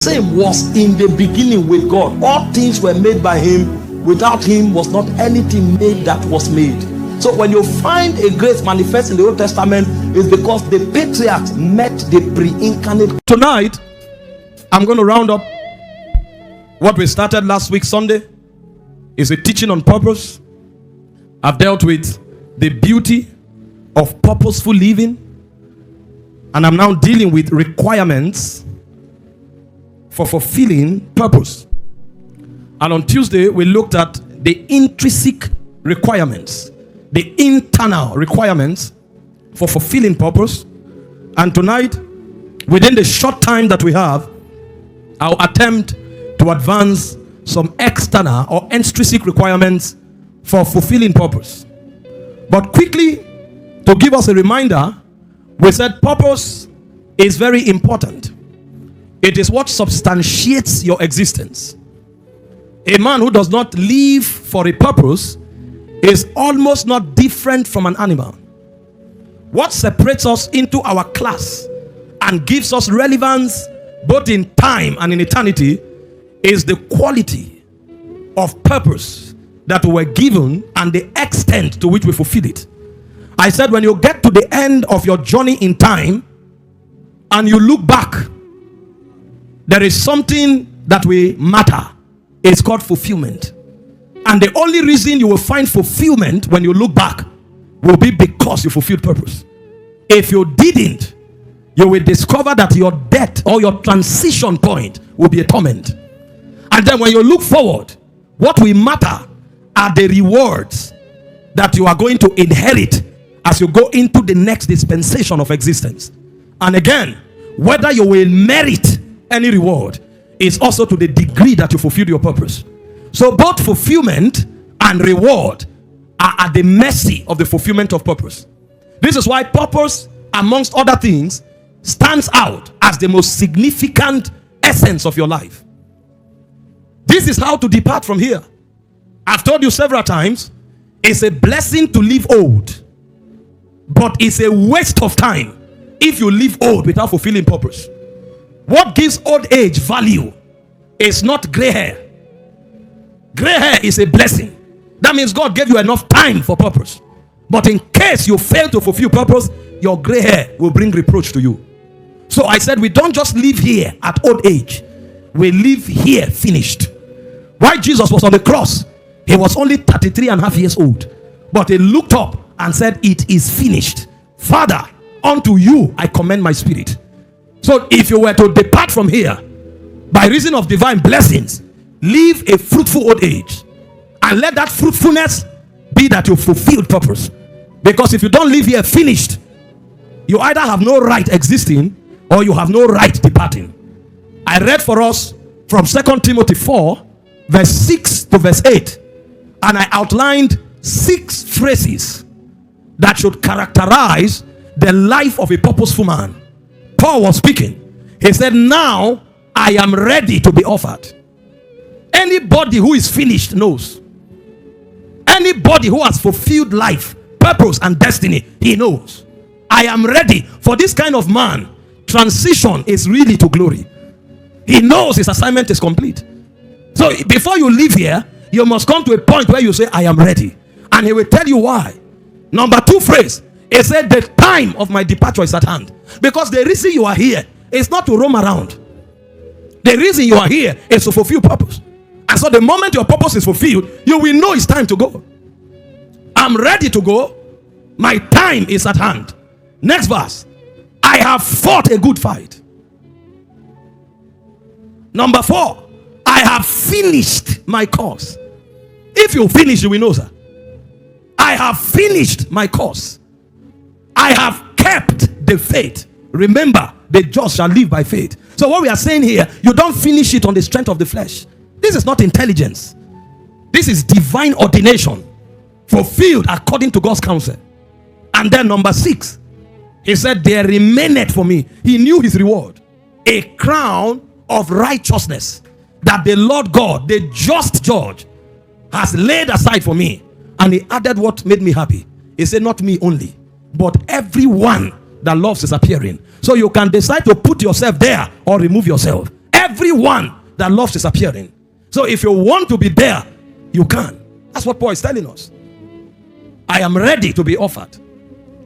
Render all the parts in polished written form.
Same was in the beginning with God. All things were made by him. Without him was not anything made that was made. So when you find a grace manifest in the Old Testament, it's because the patriarchs met the pre-incarnate. Tonight, I'm going to round up what we started last week Sunday. Is a teaching on purpose. I've dealt with the beauty of purposeful living, and I'm now dealing with requirements for fulfilling purpose. And on Tuesday, we looked at the intrinsic requirements, the internal requirements for fulfilling purpose. And tonight, within the short time that we have, I'll attempt to advance some external or extrinsic requirements for fulfilling purpose. But quickly, to give us a reminder, we said purpose is very important. It is what substantiates your existence. A man who does not live for a purpose is almost not different from an animal. What separates us into our class and gives us relevance both in time and in eternity is the quality of purpose that we were given and the extent to which we fulfill it. I said when you get to the end of your journey in time and you look back, there is something that will matter. It's called fulfillment. And the only reason you will find fulfillment when you look back will be because you fulfilled purpose. If you didn't, you will discover that your death or your transition point will be a torment. And then when you look forward, what will matter are the rewards that you are going to inherit as you go into the next dispensation of existence. And again, whether you will merit any reward is also to the degree that you fulfill your purpose. So both fulfillment and reward are at the mercy of the fulfillment of purpose. This is why purpose, amongst other things, stands out as the most significant essence of your life. This is how to depart from here. I've told you several times, it's a blessing to live old, but it's a waste of time if you live old without fulfilling purpose. What gives old age value is not gray hair. Gray hair is a blessing. That means God gave you enough time for purpose. But in case you fail to fulfill purpose, your gray hair will bring reproach to you. So I said we don't just live here at old age. We live here finished. While Jesus was on the cross, he was only 33 and a half years old. But he looked up and said, "It is finished. Father, unto you I commend my spirit." So if you were to depart from here by reason of divine blessings, live a fruitful old age, and let that fruitfulness be that you fulfilled purpose. Because if you don't live here finished, you either have no right existing or you have no right departing. I read for us from 2 Timothy 4 verse 6 to verse 8, and I outlined 6 phrases that should characterize the life of a purposeful man. Paul was speaking. He said, "Now I am ready to be offered." Anybody who is finished knows. Anybody who has fulfilled life, purpose, and destiny, he knows. I am ready. For this kind of man, transition is really to glory. He knows his assignment is complete. So before you leave here, you must come to a point where you say, "I am ready." And he will tell you why. Number 2 phrase, he said, "The time of my departure is at hand." Because the reason you are here is not to roam around. The reason you are here is to fulfill purpose. And so the moment your purpose is fulfilled, you will know it's time to go. I'm ready to go. My time is at hand. Next verse. I have fought a good fight. Number 4. I have finished my course. If you finish, you will know, sir. I have finished my course. I have kept the faith. Remember, the just shall live by faith. So what we are saying here, you don't finish it on the strength of the flesh. This is not intelligence. This is divine ordination, fulfilled according to God's counsel. And then number 6, he said, there remaineth for me. He knew his reward, a crown of righteousness that the Lord God, the just judge, has laid aside for me. And he added what made me happy. He said, not me only, but everyone that loves is appearing. So you can decide to put yourself there or remove yourself. Everyone that loves is appearing. So if you want to be there, you can. That's what Paul is telling us. I am ready to be offered.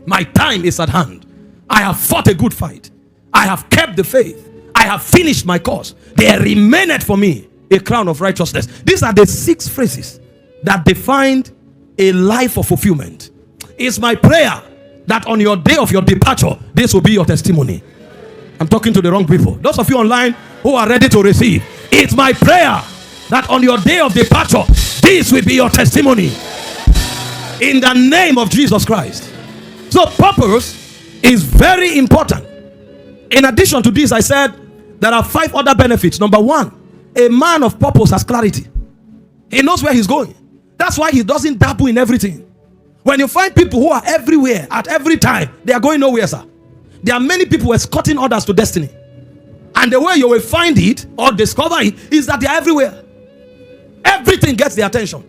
My time is at hand. I have fought a good fight. I have kept the faith. I have finished my course. There remaineth for me a crown of righteousness. These are the 6 phrases that defined a life of fulfillment. It's my prayer that on your day of your departure, this will be your testimony. I'm talking to the wrong people. Those of you online who are ready to receive, it's my prayer that on your day of departure, this will be your testimony. In the name of Jesus Christ. So purpose is very important. In addition to this, I said there are 5 other benefits. Number 1, a man of purpose has clarity. He knows where he's going. That's why he doesn't dabble in everything. When you find people who are everywhere at every time, they are going nowhere, sir. There are many people escorting others to destiny. And the way you will find it or discover it is that they are everywhere. Everything gets their attention.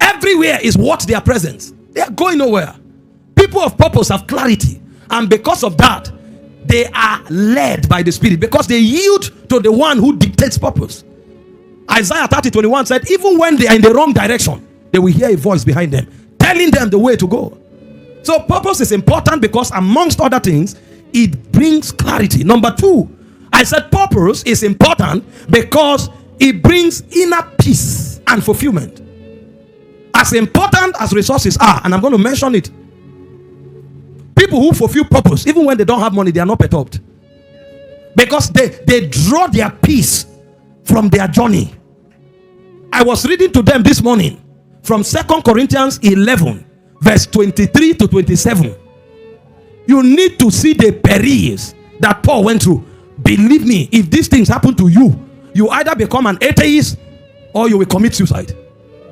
Everywhere is what their presence. They are going nowhere. People of purpose have clarity. And because of that, they are led by the Spirit. Because they yield to the one who dictates purpose. Isaiah 30:21 said, even when they are in the wrong direction, they will hear a voice behind them, telling them the way to go. So purpose is important because amongst other things, it brings clarity. Number 2, I said purpose is important because it brings inner peace and fulfillment. As important as resources are, and I'm going to mention it, people who fulfill purpose, even when they don't have money, they are not perturbed. Because they draw their peace from their journey. I was reading to them this morning from 2 Corinthians 11, verse 23 to 27. You need to see the perils that Paul went through. Believe me, if these things happen to you, you either become an atheist or you will commit suicide.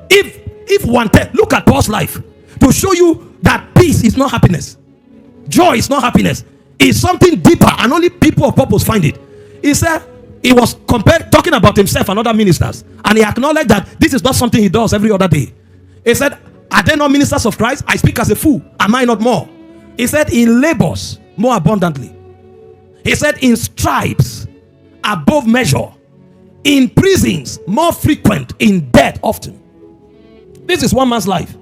If wanted, look at Paul's life to show you that peace is not happiness. Joy is not happiness. It's something deeper, and only people of purpose find it. He said he was talking about himself and other ministers, and he acknowledged that this is not something he does every other day. He said, are they not ministers of Christ? I speak as a fool. Am I not more? He said, in labors more abundantly. He said, in stripes above measure. In prisons more frequent. In death often. This is one man's life.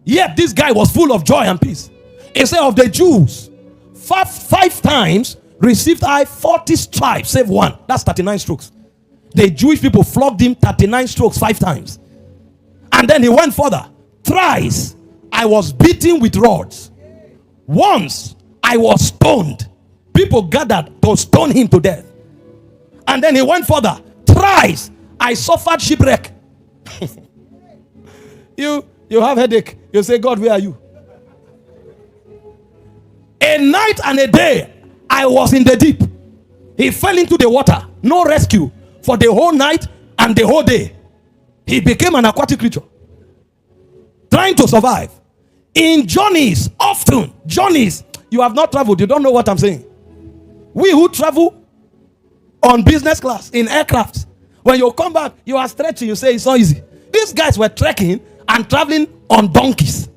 Yet this guy was full of joy and peace. He said, of the Jews, five times received I 40 stripes, save one. That's 39 strokes. The Jewish people flogged him 39 strokes 5 times. And then he went further. Thrice I was beaten with rods. Once I was stoned. People gathered to stone him to death. And then he went further. Thrice I suffered shipwreck. You have headache. You say, God, where are you? A night and a day I was in the deep. He fell into the water. No rescue for the whole night and the whole day. He became an aquatic creature, trying to survive. In journeys, often journeys, you have not traveled. You don't know what I'm saying. We who travel on business class, in aircrafts, when you come back, you are stretching. You say it's not easy. These guys were trekking and traveling on donkeys.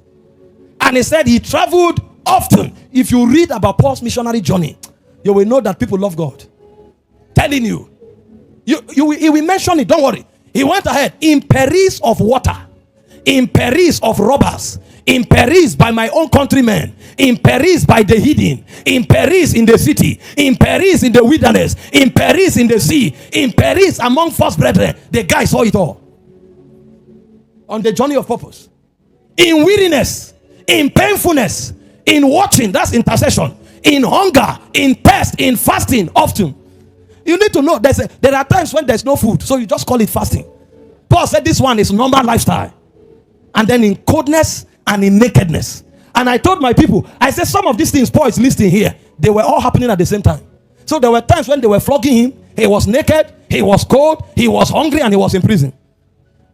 And he said he traveled often. If you read about Paul's missionary journey, you will know that people love God. Telling you. He will mention it. Don't worry. He went ahead. In perils of water. In perils of robbers. In perils by my own countrymen. In perils by the hidden. In perils in the city. In perils in the wilderness. In perils in the sea. In perils among false brethren. The guy saw it all. On the journey of purpose. In weariness. In painfulness. In watching. That's intercession. In hunger. In thirst. In fasting. Often. You need to know there are times when there's no food. So you just call it fasting. Paul said this one is normal lifestyle. And then in coldness and in nakedness. And I told my people, I said some of these things Paul is listing here, they were all happening at the same time. So there were times when they were flogging him. He was naked, he was cold, he was hungry, and he was in prison.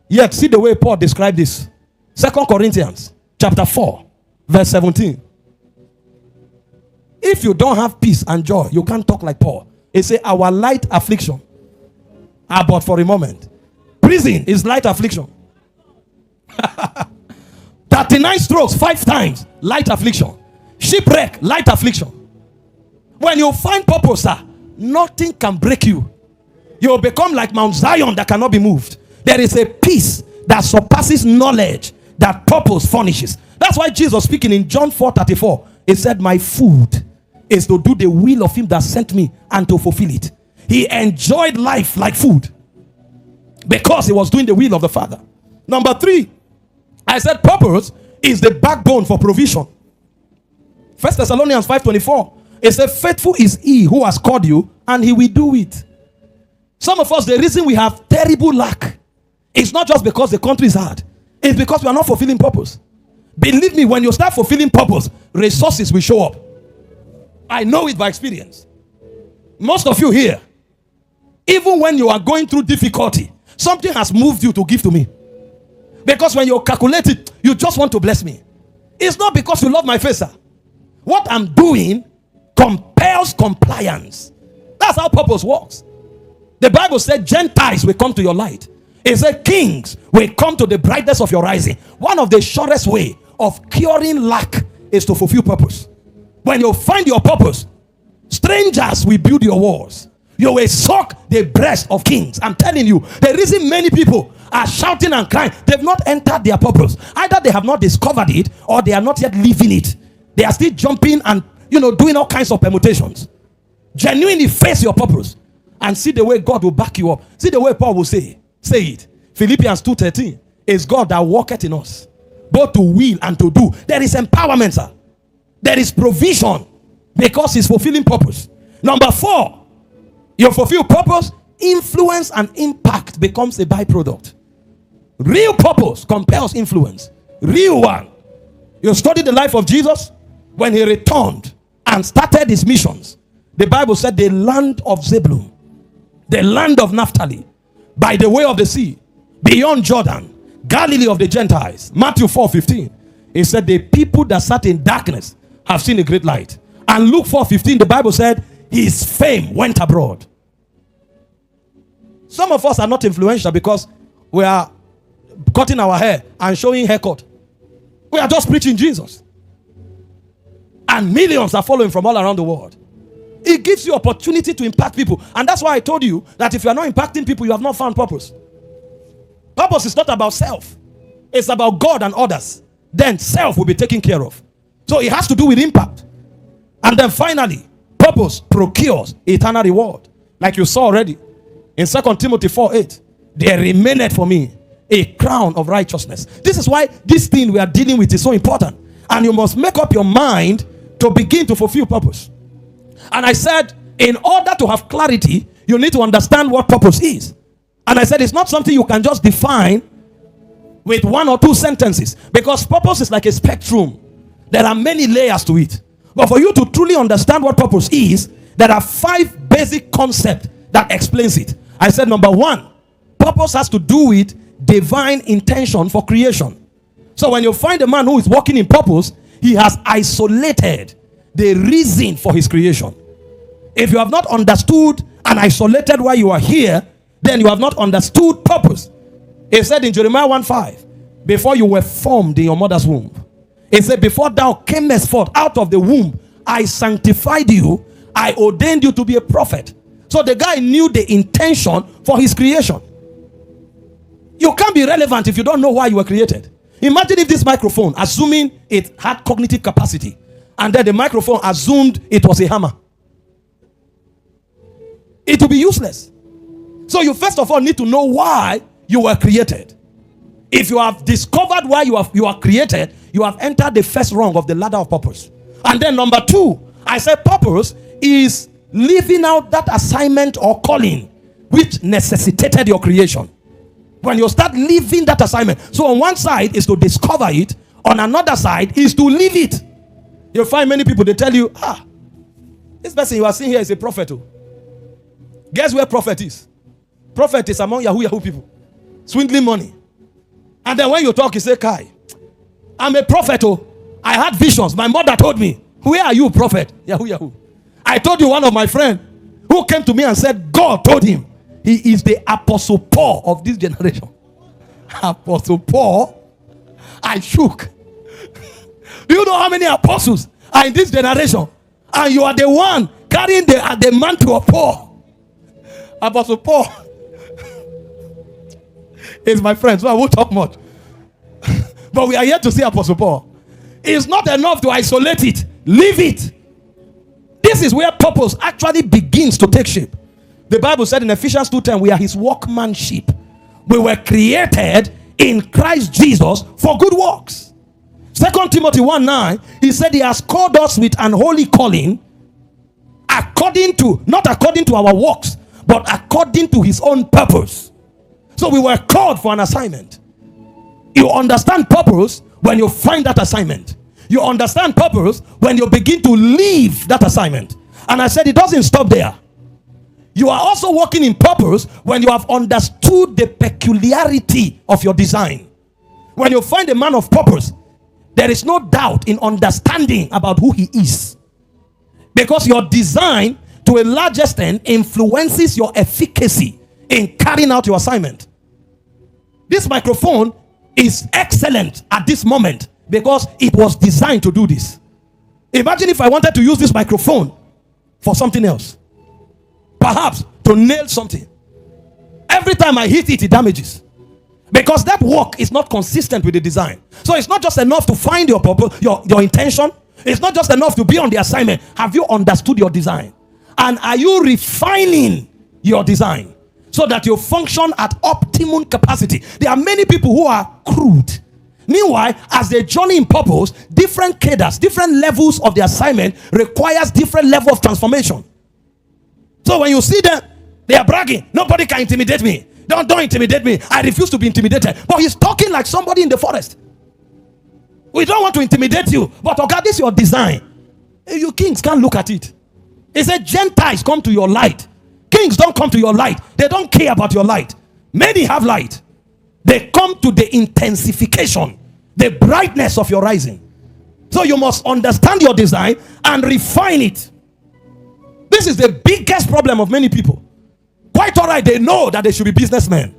Yet see the way Paul described this. 2 Corinthians chapter 4 verse 17. If you don't have peace and joy, you can't talk like Paul. He said our light affliction. But for a moment. Prison is light affliction. 39 strokes 5 times, light affliction. Shipwreck, light affliction. When you find purpose, sir, nothing can break you. You will become like Mount Zion that cannot be moved. There is a peace that surpasses knowledge, that purpose furnishes. That's why Jesus, speaking in John 4:34, he said, my food is to do the will of him that sent me and to fulfill it. He enjoyed life like food because he was doing the will of the Father. Number 3, I said purpose is the backbone for provision. 1 Thessalonians 5:24, it said, faithful is he who has called you, and he will do it. Some of us, the reason we have terrible lack is not just because the country is hard. It's because we are not fulfilling purpose. Believe me, when you start fulfilling purpose, resources will show up. I know it by experience. Most of you here, even when you are going through difficulty, something has moved you to give to me. Because when you calculate it, you just want to bless me. It's not because you love my face, sir. What I'm doing compels compliance. That's how purpose works. The Bible said Gentiles will come to your light. It said kings will come to the brightness of your rising. One of the surest way of curing lack is to fulfill purpose. When you find your purpose, strangers will build your walls. You will suck the breast of kings. I'm telling you, the reason many people are shouting and crying, they've not entered their purpose. Either they have not discovered it, or they are not yet living it. They are still jumping and doing all kinds of permutations. Genuinely face your purpose and see the way God will back you up. See the way Paul will say it. Philippians 2:13, is God that worketh in us, both to will and to do. There is empowerment, sir. There is provision because he's fulfilling purpose. Number 4, you fulfill purpose, influence and impact becomes a byproduct. Real purpose compels influence. Real one. You study the life of Jesus when he returned and started his missions. The Bible said the land of Zebulun, the land of Naphtali, by the way of the sea, beyond Jordan, Galilee of the Gentiles. Matthew 4:15. It said the people that sat in darkness have seen a great light. And Luke 4:15, the Bible said his fame went abroad. Some of us are not influential because we are cutting our hair and showing haircut. We are just preaching Jesus. And millions are following from all around the world. It gives you opportunity to impact people. And that's why I told you that if you are not impacting people, you have not found purpose. Purpose is not about self. It's about God and others. Then self will be taken care of. So it has to do with impact. And then finally, purpose procures eternal reward. Like you saw already in 2 Timothy 4:8. There remaineth for me a crown of righteousness. This is why this thing we are dealing with is so important. And you must make up your mind to begin to fulfill purpose. And I said, in order to have clarity, you need to understand what purpose is. And I said, it's not something you can just define with 1 or 2 sentences. Because purpose is like a spectrum. There are many layers to it. But for you to truly understand what purpose is, there are 5 basic concepts that explains it. I said, number 1, purpose has to do with divine intention for creation. So when you find a man who is walking in purpose, he has isolated the reason for his creation. If you have not understood and isolated why you are here, then you have not understood purpose. It said in Jeremiah 1:5, before you were formed in your mother's womb, it said, before thou camest forth out of the womb, I sanctified you, I ordained you to be a prophet. So the guy knew the intention for his creation. You can't be relevant if you don't know why you were created. Imagine if this microphone, assuming it had cognitive capacity, and then the microphone assumed it was a hammer. It will be useless. So you first of all need to know why you were created. If you have discovered why you are created, you have entered the first rung of the ladder of purpose. And then number 2, I said purpose is living out that assignment or calling which necessitated your creation. When you start living that assignment. So on one side is to discover it. On another side is to live it. You'll find many people, they tell you, this person you are seeing here is a prophet. Guess where prophet is? Prophet is among Yahoo people. Swindling money. And then when you talk, you say, Kai, I'm a prophet. I had visions. My mother told me. Where are you, prophet? Yahoo. I told you one of my friends who came to me and said, God told him he is the Apostle Paul of this generation. Apostle Paul? I shook. Do you know how many apostles are in this generation? And you are the one carrying the mantle of Paul. Apostle Paul is my friend, so I won't talk much. But we are here to see Apostle Paul. It's not enough to isolate it. Leave it. This is where purpose actually begins to take shape. The Bible said in Ephesians 2:10, we are his workmanship. We were created in Christ Jesus for good works. 2 Timothy 1:9, he said he has called us with an holy calling, not according to our works, but according to his own purpose. So we were called for an assignment. You understand purpose when you find that assignment. You understand purpose when you begin to live that assignment. And I said it doesn't stop there. You are also working in purpose when you have understood the peculiarity of your design. When you find a man of purpose, there is no doubt in understanding about who he is. Because your design, to a large extent, influences your efficacy in carrying out your assignment. This microphone is excellent at this moment because it was designed to do this. Imagine if I wanted to use this microphone for something else. Perhaps to nail something. Every time I hit it, it damages. Because that work is not consistent with the design. So it's not just enough to find your purpose, your intention. It's not just enough to be on the assignment. Have you understood your design? And are you refining your design so that you function at optimum capacity? There are many people who are crude. Meanwhile, as they journey in purpose, different cadres, different levels of the assignment requires different level of transformation. So when you see them, they are bragging. Nobody can intimidate me. Don't intimidate me. I refuse to be intimidated. But he's talking like somebody in the forest. We don't want to intimidate you. But oh God, this is your design. You kings can't look at it. He said, Gentiles come to your light. Kings don't come to your light. They don't care about your light. Many have light. They come to the intensification, the brightness of your rising. So you must understand your design and refine it. This is the biggest problem of many people. Quite all right, they know that they should be businessmen.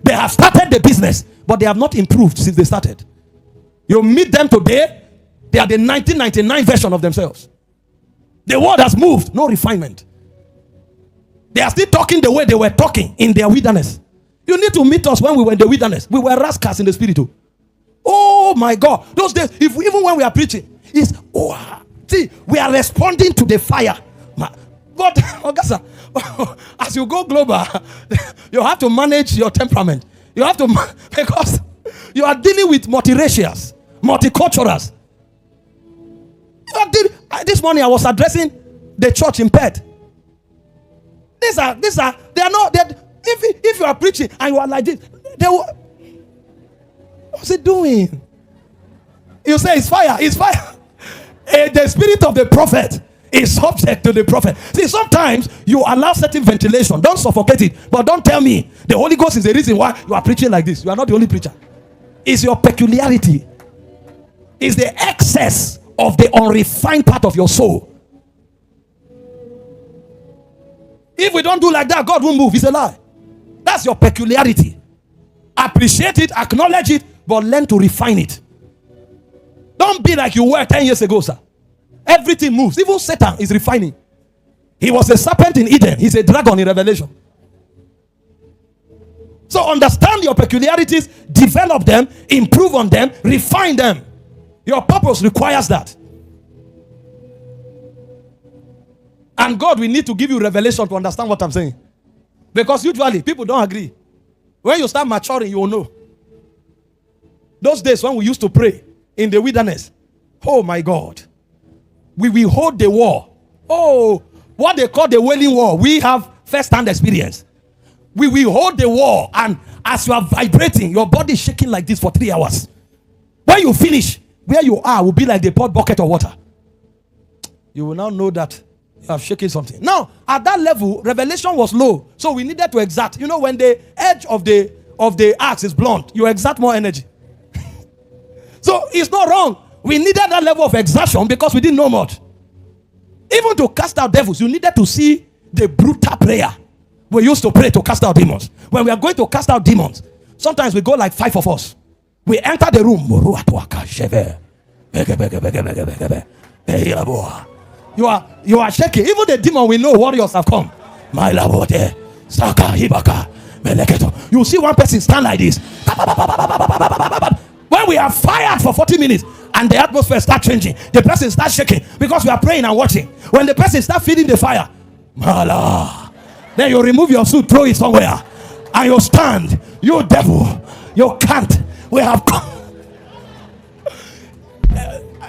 They have started the business, but they have not improved since they started. You meet them today, they are the 1999 version of themselves. The world has moved, no refinement. They are still talking the way they were talking in their wilderness. You need to meet us when we were in the wilderness. We were rascals in the spirit. Oh my God. Those days, even when we are preaching, see, we are responding to the fire. But as you go global, you have to manage your temperament. You have to, because you are dealing with multiracials, multiculturals. This morning I was addressing the church in Perth. They are not. If you are preaching and you are like this, what's it doing? You say it's fire. It's fire. The spirit of the prophet is subject to the prophet. See, sometimes you allow certain ventilation. Don't suffocate it. But don't tell me the Holy Ghost is the reason why you are preaching like this. You are not the only preacher. It's your peculiarity. It's the excess of the unrefined part of your soul. If we don't do like that, God won't move. It's a lie. That's your peculiarity. Appreciate it, acknowledge it, but learn to refine it. Don't be like you were 10 years ago, sir. Everything moves. Even Satan is refining. He was a serpent in Eden. He's a dragon in Revelation. So understand your peculiarities, develop them, improve on them, refine them. Your purpose requires that. And God will need to give you revelation to understand what I'm saying. Because usually people don't agree. When you start maturing, you will know. Those days when we used to pray in the wilderness, oh my God, we will hold the war. Oh, what they call the wailing war, we have first-hand experience. We will hold the war, and as you are vibrating, your body is shaking like this for 3 hours. When you finish, where you are will be like the pot bucket of water. You will now know that you have shaken something. Now, at that level, revelation was low, so we needed to exert. You know, when the edge of the axe is blunt, you exert more energy. So it's not wrong. We needed that level of exertion because we didn't know much. Even to cast out devils, you needed to see the brutal prayer we used to pray to cast out demons. When we are going to cast out demons, sometimes we go like 5 of us. We enter the room. You are shaking. Even the demon will know warriors have come. My lord, Saka Hibaka Meleketo. You see one person stand like this. When we are fired for 40 minutes and the atmosphere start changing, the person starts shaking because we are praying and watching. When the person start feeding the fire, Mala, then you remove your suit, throw it somewhere, and you stand. You devil, you can't. We have come.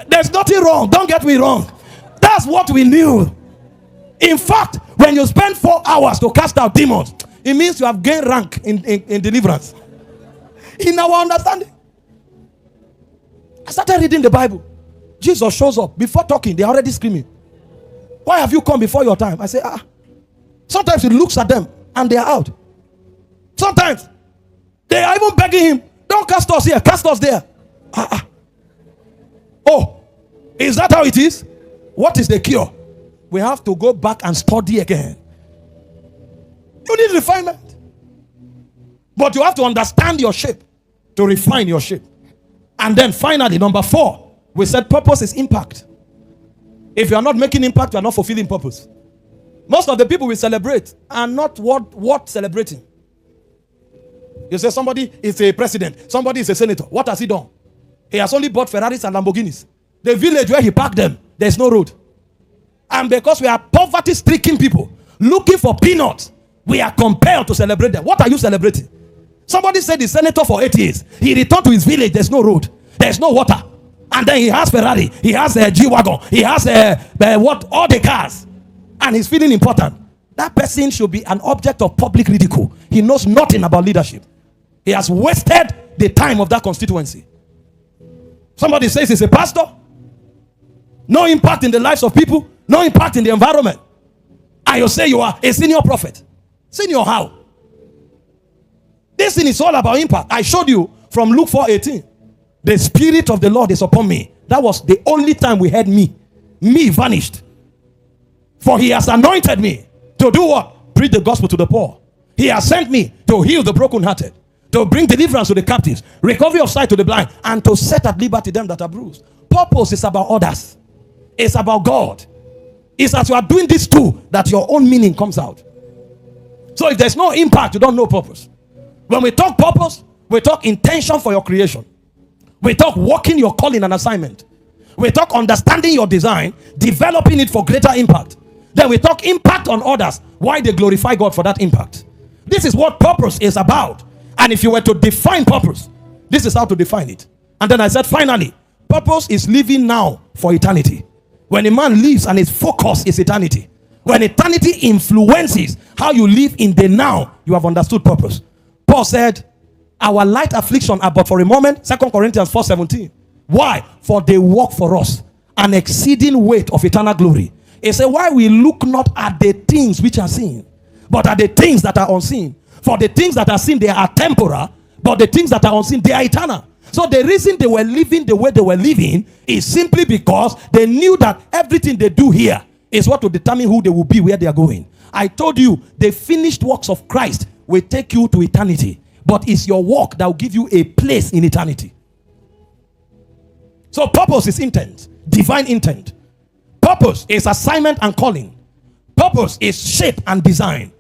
There's nothing wrong. Don't get me wrong. That's what we knew. In fact, when you spend 4 hours to cast out demons, it means you have gained rank in deliverance. In our understanding. I started reading the Bible. Jesus shows up. Before talking, they're already screaming. Why have you come before your time? I say, Sometimes he looks at them and they are out. Sometimes they are even begging him, don't cast us here, cast us there. Oh, is that how it is? What is the cure? We have to go back and study again. You need refinement. But you have to understand your shape to refine your shape. And then finally, number 4, we said purpose is impact. If you are not making impact, you are not fulfilling purpose. Most of the people we celebrate are not what celebrating. You say somebody is a president, somebody is a senator. What has he done? He has only bought Ferraris and Lamborghinis. The village where he parked them, there's no road. And because we are poverty-stricken people looking for peanuts, we are compelled to celebrate them. What are you celebrating? Somebody said the senator for 8 years. He returned to his village. There's no road. There's no water. And then he has Ferrari. He has a G-Wagon. He has all the cars. And he's feeling important. That person should be an object of public ridicule. He knows nothing about leadership. He has wasted the time of that constituency. Somebody says he's a pastor. No impact in the lives of people. No impact in the environment. And you say you are a senior prophet. Senior how? This thing is all about impact. I showed you from Luke 4:18. The Spirit of the Lord is upon me. That was the only time we heard me. Me vanished. For he has anointed me to do what? Preach the gospel to the poor. He has sent me to heal the brokenhearted, to bring deliverance to the captives, recovery of sight to the blind, and to set at liberty them that are bruised. Purpose is about others. It's about God. It's as you are doing this too that your own meaning comes out. So if there's no impact, you don't know purpose. When we talk purpose, we talk intention for your creation. We talk walking your calling and assignment. We talk understanding your design, developing it for greater impact. Then we talk impact on others, why they glorify God for that impact. This is what purpose is about. And if you were to define purpose, this is how to define it. And then I said, finally, purpose is living now for eternity. When a man lives and his focus is eternity, when eternity influences how you live in the now, you have understood purpose. Paul said, our light affliction are but for a moment. 2 Corinthians 4:17. Why? For they work for us an exceeding weight of eternal glory. He said, why we look not at the things which are seen, but at the things that are unseen. For the things that are seen, they are temporal, but the things that are unseen, they are eternal. So the reason they were living the way they were living is simply because they knew that everything they do here is what will determine who they will be, where they are going. I told you, the finished works of Christ will take you to eternity, but it's your work that will give you a place in eternity. So purpose is intent, divine intent. Purpose is assignment and calling. Purpose is shape and design.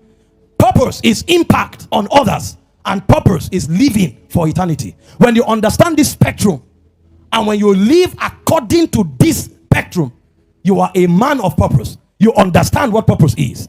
Purpose is impact on others. And purpose is living for eternity. When you understand this spectrum, and when you live according to this spectrum, you are a man of purpose. You understand what purpose is.